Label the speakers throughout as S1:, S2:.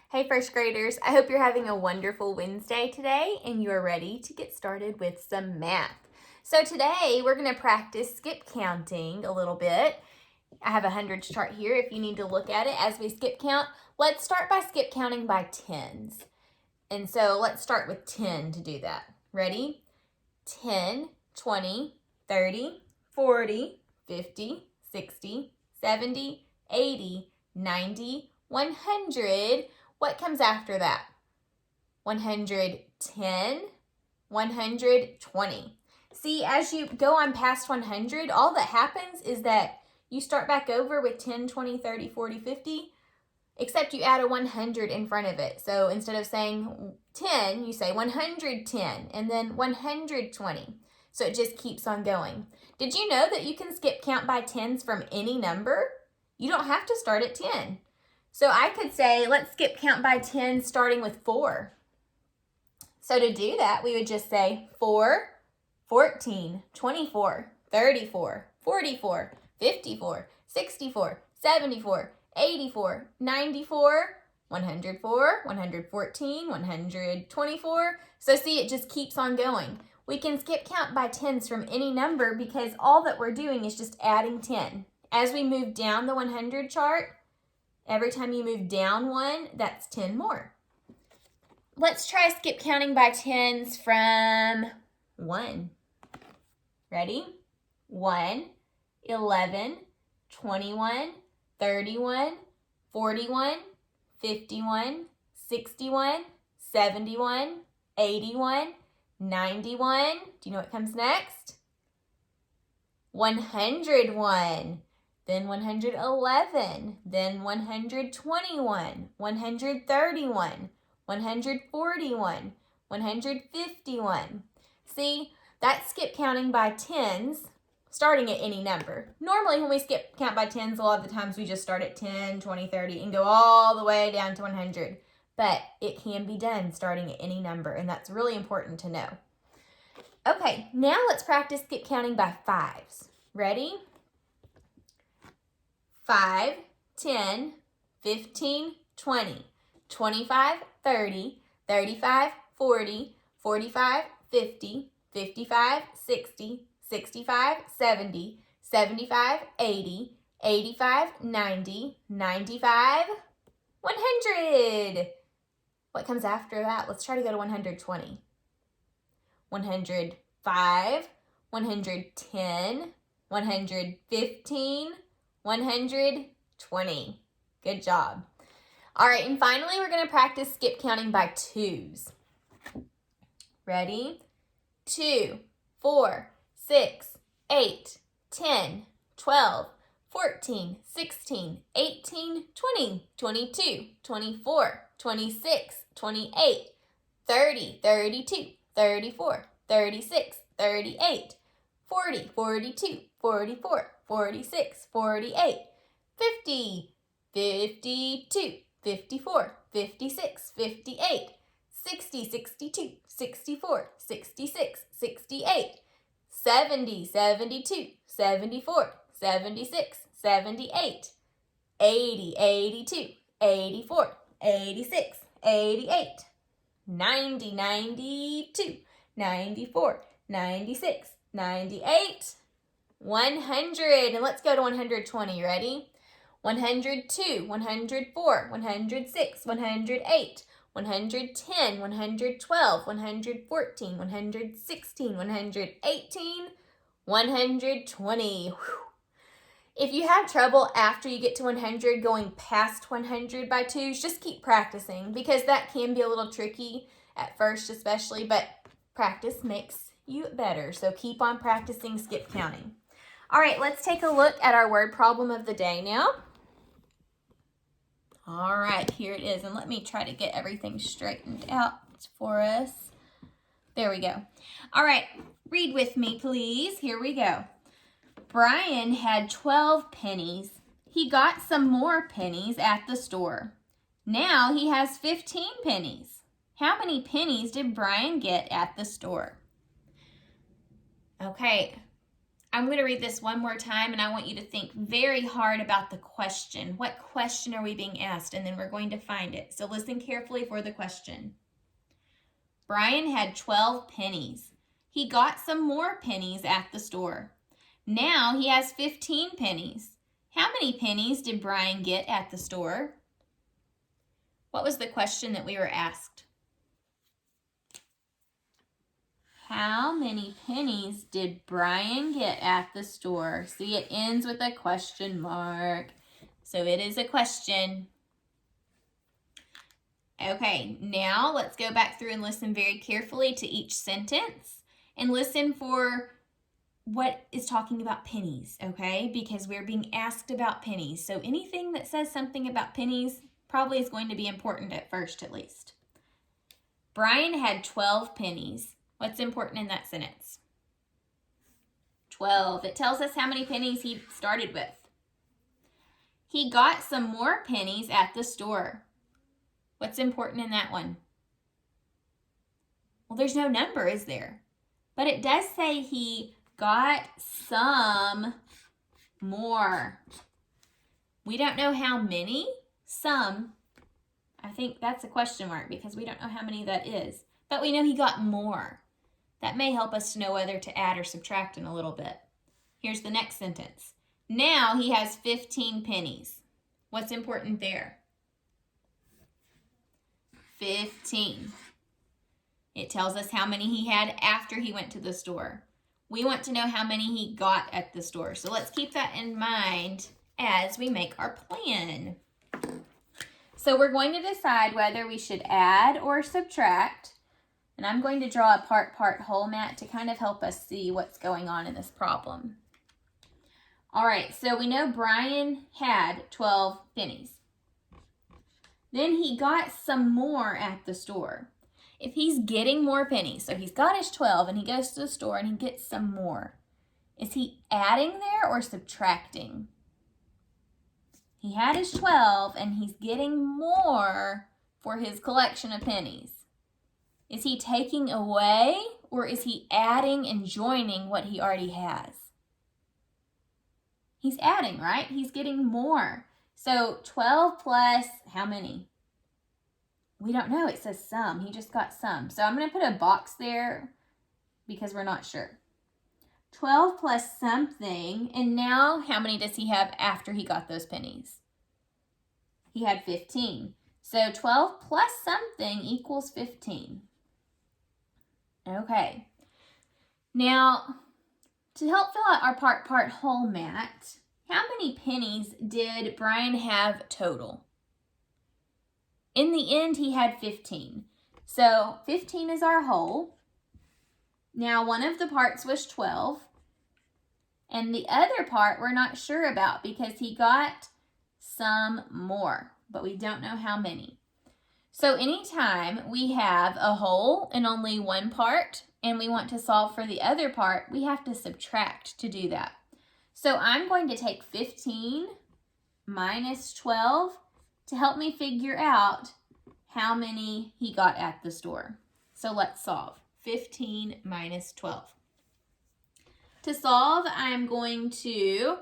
S1: Hey first graders, I hope you're having a wonderful Wednesday today and you're ready to get started with some math. So today we're going to practice skip counting a little bit. I have a hundreds chart here if you need to look at it as we skip count. Let's start by skip counting by tens. And so let's start with 10 to do that. Ready? 10, 20, 30, 40, 50, 60, 70, 80, 90, 100. What comes after that? 110, 120. See, as you go on past 100, all that happens is that you start back over with 10, 20, 30, 40, 50, except you add a 100 in front of it. So instead of saying 10, you say 110 and then 120. So it just keeps on going. Did you know that you can skip count by tens from any number? You don't have to start at 10. So I could say, let's skip count by 10 starting with 4. So to do that, we would just say 4, 14, 24, 34, 44, 54, 64, 74, 84, 94, 104, 114, 124. So see, it just keeps on going. We can skip count by tens from any number because all that we're doing is just adding 10. As we move down the 100 chart, every time you move down one, that's 10 more. Let's try skip counting by tens from 1. Ready? 1, 11, 21, 31, 41, 51, 61, 71, 81, 91. Do you know what comes next? 101. Then 111, then 121, 131, 141, 151. See, that's skip counting by tens, starting at any number. Normally when we skip count by tens, a lot of the times we just start at 10, 20, 30, and go all the way down to 100. But it can be done starting at any number, and that's really important to know. Okay, now let's practice skip counting by fives. Ready? 5, 10, 15, 20, 25, 30, 35, 40, 45, 50, 55, 60, 65, 70, 75, 80, 85, 90, 95, 100. What comes after that? Let's try to go to 120. 105, 110, 115, 120. Good job. All right, and finally, we're going to practice skip counting by twos. Ready? 2, 4, 6, 8, 10, 12, 14, 16, 18, 20, 22, 24, 26, 28, 30, 32, 34, 36, 38, 40, 42, 44, 46, 48, 50, 52, 54, 56, 58, 60, 62, 64, 66, 68, 70, 72, 74, 76, 78, 80, 82, 84, 86, 88, 90, 92, 94, 96, 98, 100. And let's go to 120. Ready? 102, 104, 106, 108, 110, 112, 114, 116, 118, 120. Whew. If you have trouble after you get to 100 going past 100 by twos, just keep practicing because that can be a little tricky at first especially, but practice makes you better. So keep on practicing skip counting. All right, let's take a look at our word problem of the day now. All right, here it is. And let me try to get everything straightened out for us. There we go. All right, read with me, please. Here we go. Brian had 12 pennies. He got some more pennies at the store. Now he has 15 pennies. How many pennies did Brian get at the store? Okay, I'm going to read this one more time, and I want you to think very hard about the question. What question are we being asked? And then we're going to find it. So listen carefully for the question. Brian had 12 pennies. He got some more pennies at the store. Now he has 15 pennies. How many pennies did Brian get at the store? What was the question that we were asked? How many pennies did Brian get at the store? See, it ends with a question mark. So it is a question. Okay, now let's go back through and listen very carefully to each sentence and listen for what is talking about pennies, okay? Because we're being asked about pennies. So anything that says something about pennies probably is going to be important at first, at least. Brian had 12 pennies. What's important in that sentence? 12. It tells us how many pennies he started with. He got some more pennies at the store. What's important in that one? Well, there's no number, is there? But it does say he got some more. We don't know how many. Some. I think that's a question mark because we don't know how many that is. But we know he got more. That may help us to know whether to add or subtract in a little bit. Here's the next sentence. Now he has 15 pennies. What's important there? 15. It tells us how many he had after he went to the store. We want to know how many he got at the store. So let's keep that in mind as we make our plan. So we're going to decide whether we should add or subtract. And I'm going to draw a part whole mat to kind of help us see what's going on in this problem. All right, so we know Brian had 12 pennies. Then he got some more at the store. If he's getting more pennies, so he's got his 12 and he goes to the store and he gets some more, is he adding there or subtracting? He had his 12 and he's getting more for his collection of pennies. Is he taking away or is he adding and joining what he already has? He's adding, right? He's getting more. So 12 plus how many? We don't know. It says some. He just got some. So I'm going to put a box there because we're not sure. 12 plus something. And now how many does he have after he got those pennies? He had 15. So 12 plus something equals 15. Okay. Now, to help fill out our part whole mat, how many pennies did Brian have total? In the end, he had 15. So 15 is our whole. Now, one of the parts was 12. And the other part we're not sure about because he got some more, but we don't know how many. So anytime we have a whole and only one part and we want to solve for the other part, we have to subtract to do that. So I'm going to take 15 minus 12 to help me figure out how many he got at the store. So let's solve. 15 minus 12. To solve, I'm going to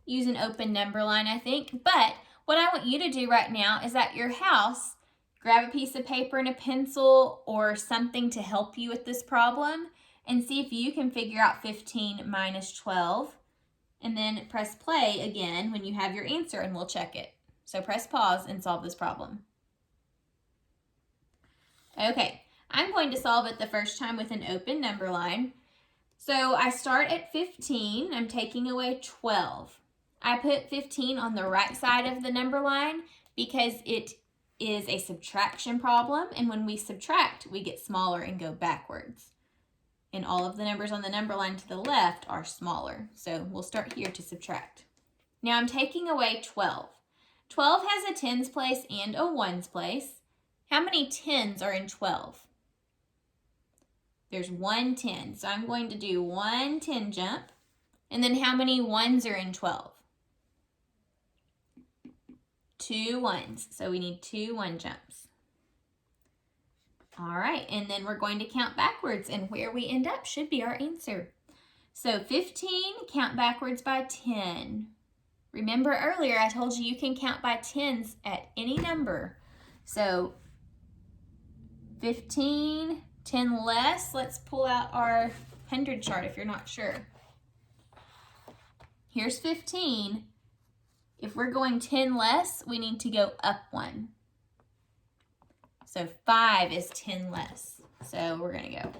S1: use an open number line, I think. But what I want you to do right now is at your house, grab a piece of paper and a pencil or something to help you with this problem and see if you can figure out 15 minus 12. And then press play again when you have your answer and we'll check it. So press pause and solve this problem. Okay, I'm going to solve it the first time with an open number line. So I start at 15, I'm taking away 12. I put 15 on the right side of the number line because it is a subtraction problem, and when we subtract, we get smaller and go backwards. And all of the numbers on the number line to the left are smaller. So we'll start here to subtract. Now I'm taking away 12. 12 has a tens place and a ones place. How many tens are in 12? There's one 10. So I'm going to do one 10 jump. And then how many ones are in 12? 2 ones. So we need 2 1 jumps. All right, and then we're going to count backwards, and where we end up should be our answer. So 15, count backwards by 10. Remember earlier I told you can count by tens at any number. So 15, 10 less. Let's pull out our 100 chart if you're not sure. Here's 15. If we're going 10 less, we need to go up 1. So 5 is 10 less. So we're going to go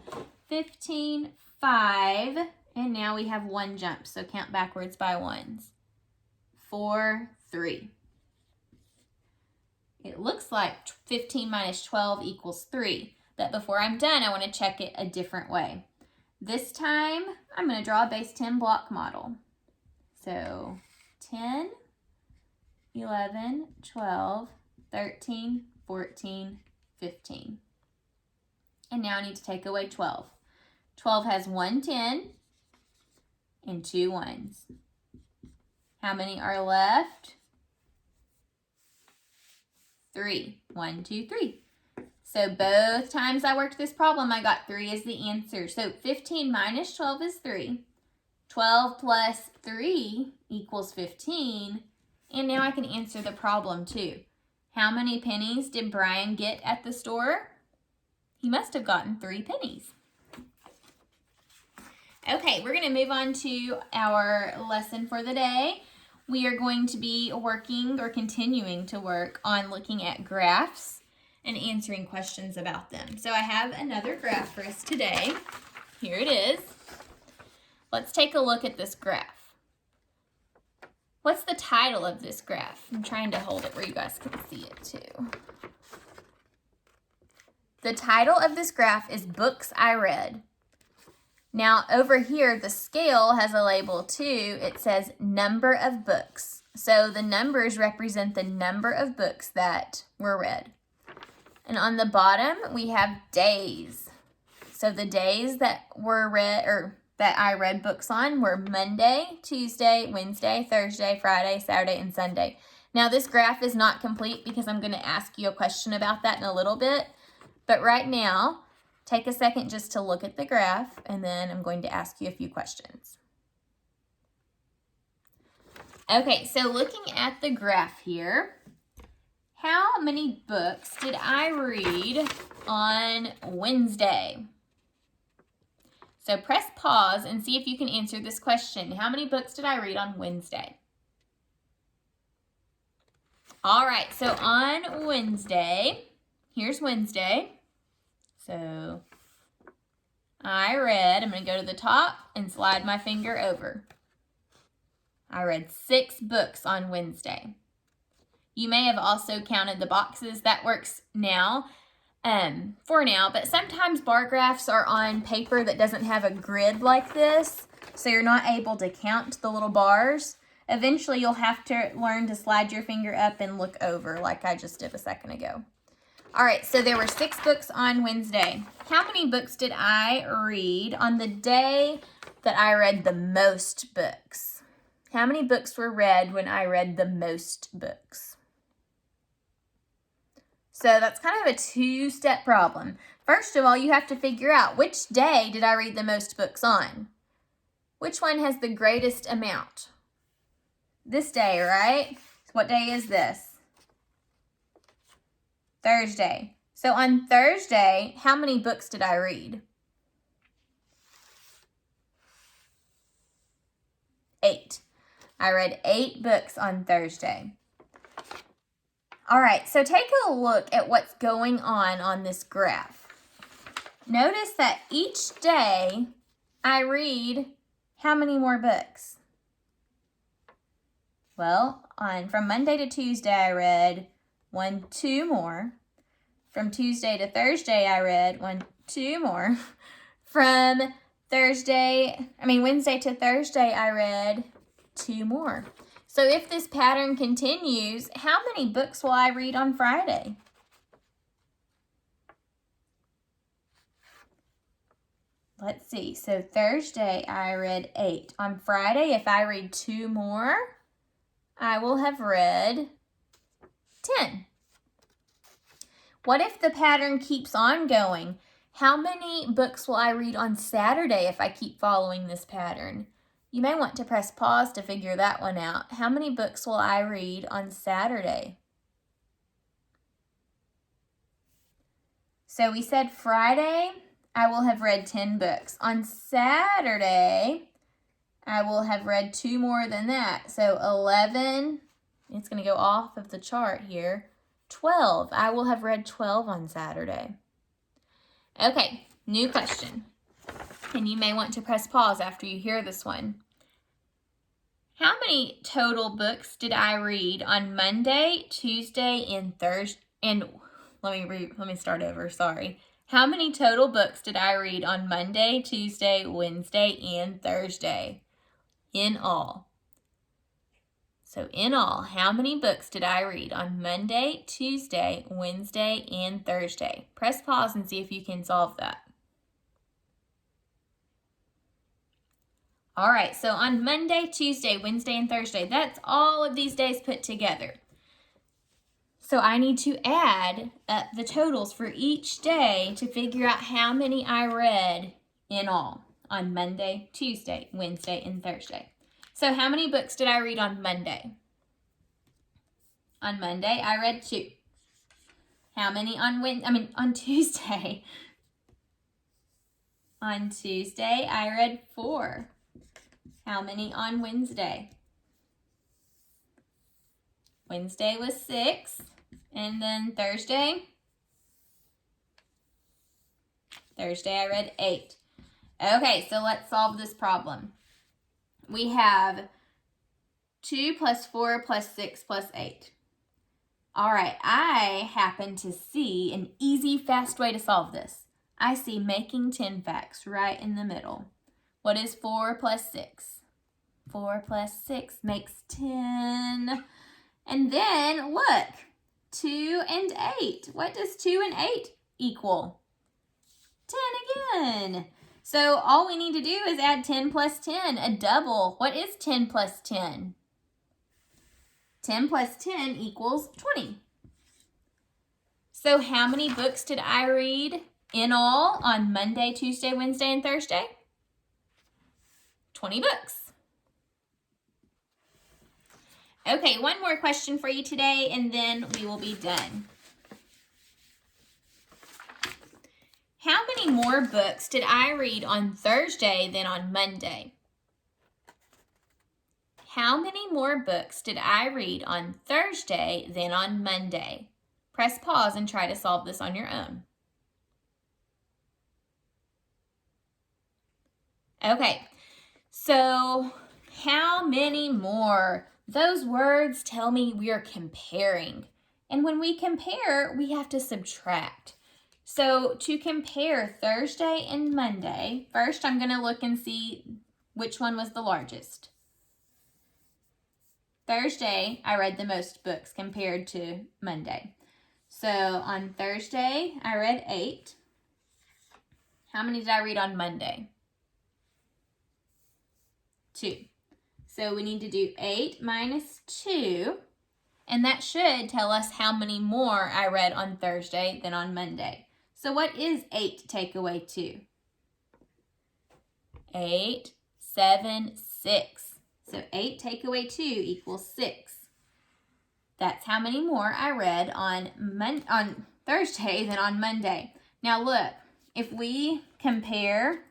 S1: 15, 5, and now we have 1 jump. So count backwards by 1s. 4, 3. It looks like 15 minus 12 equals 3. But before I'm done, I want to check it a different way. This time, I'm going to draw a base 10 block model. So 10, 11, 12, 13, 14, 15. And now I need to take away 12. 12 has 1 10 and 2 1s. How many are left? 3. 1, 2, 3. So both times I worked this problem, I got 3 as the answer. So 15 minus 12 is 3. 12 plus 3 equals 15. And now I can answer the problem too. How many pennies did Brian get at the store? He must have gotten 3 pennies. Okay, we're going to move on to our lesson for the day. We are going to be working or continuing to work on looking at graphs and answering questions about them. So I have another graph for us today. Here it is. Let's take a look at this graph. What's the title of this graph? I'm trying to hold it where you guys can see it too. The title of this graph is Books I Read. Now over here, the scale has a label too. It says number of books. So the numbers represent the number of books that were read. And on the bottom, we have days. So the days that were read, or that I read books on, were Monday, Tuesday, Wednesday, Thursday, Friday, Saturday, and Sunday. Now this graph is not complete because I'm going to ask you a question about that in a little bit. But right now, take a second just to look at the graph, and then I'm going to ask you a few questions. Okay, so looking at the graph here, how many books did I read on Wednesday? So press pause and see if you can answer this question. How many books did I read on Wednesday? All right, so on Wednesday, here's Wednesday. So I read, I'm going to go to the top and slide my finger over. I read 6 books on Wednesday. You may have also counted the boxes. That works now, for now, but sometimes bar graphs are on paper that doesn't have a grid like this, so you're not able to count the little bars. Eventually, you'll have to learn to slide your finger up and look over like I just did a second ago. All right, so there were 6 books on Wednesday. How many books did I read on the day that I read the most books? How many books were read when I read the most books? So that's kind of a 2-step problem. First of all, you have to figure out which day did I read the most books on? Which one has the greatest amount? This day, right? What day is this? Thursday. So on Thursday, how many books did I read? 8. I read 8 books on Thursday. All right, so take a look at what's going on this graph. Notice that each day I read how many more books? Well, from Monday to Tuesday, I read 2 more. From Tuesday to Thursday, I read 2 more. From Wednesday to Thursday, I read 2 more. So if this pattern continues, how many books will I read on Friday? Let's see. So Thursday, I read 8. On Friday, if I read 2 more, I will have read 10. What if the pattern keeps on going? How many books will I read on Saturday if I keep following this pattern? You may want to press pause to figure that one out. How many books will I read on Saturday? So we said Friday, I will have read 10 books. On Saturday, I will have read 2 more than that. So 11, it's going to go off of the chart here. 12, I will have read 12 on Saturday. Okay, new question. And you may want to press pause after you hear this one. How many total books did I read on Monday, Tuesday, and Thursday? And let me start over, sorry. How many total books did I read on Monday, Tuesday, Wednesday, and Thursday? In all. So in all, how many books did I read on Monday, Tuesday, Wednesday, and Thursday? Press pause and see if you can solve that. All right, so on Monday, Tuesday, Wednesday, and Thursday, that's all of these days put together. So I need to add up the totals for each day to figure out how many I read in all on Monday, Tuesday, Wednesday, and Thursday. So how many books did I read on Monday? On Monday, I read 2. How many on Tuesday? On Tuesday, I read 4. How many on Wednesday? Wednesday was 6. And then Thursday? Thursday, I read 8. Okay, so let's solve this problem. We have 2 plus 4 plus 6 plus 8. All right, I happen to see an easy, fast way to solve this. I see making 10 facts right in the middle. What is 4 plus 6? 4 plus 6 makes 10. And then, look, 2 and 8. What does 2 and 8 equal? 10 again. So all we need to do is add 10 plus 10, a double. What is 10 plus 10? 10 plus 10 equals 20. So how many books did I read in all on Monday, Tuesday, Wednesday, and Thursday? 20 books. Okay, one more question for you today, and then we will be done. How many more books did I read on Thursday than on Monday? How many more books did I read on Thursday than on Monday? Press pause and try to solve this on your own. Okay, so how many more? Those words tell me we are comparing. And when we compare, we have to subtract. So to compare Thursday and Monday, first I'm going to look and see which one was the largest. Thursday, I read the most books compared to Monday. So on Thursday, I read 8. How many did I read on Monday? 2. So we need to do 8 minus 2, and that should tell us how many more I read on Thursday than on Monday. So what is 8 take away 2? 8, 7, 6. So 8 take away 2 equals 6. That's how many more I read on Thursday than on Monday. Now look, if we compare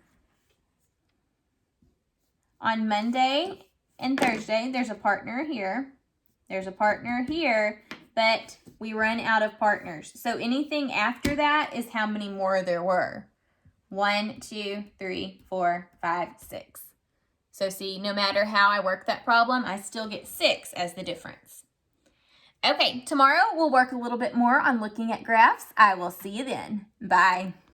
S1: on Monday and Thursday, there's a partner here. There's a partner here, but we run out of partners. So anything after that is how many more there were. 1, 2, 3, 4, 5, 6. So see, no matter how I work that problem, I still get 6 as the difference. Okay, tomorrow we'll work a little bit more on looking at graphs. I will see you then. Bye.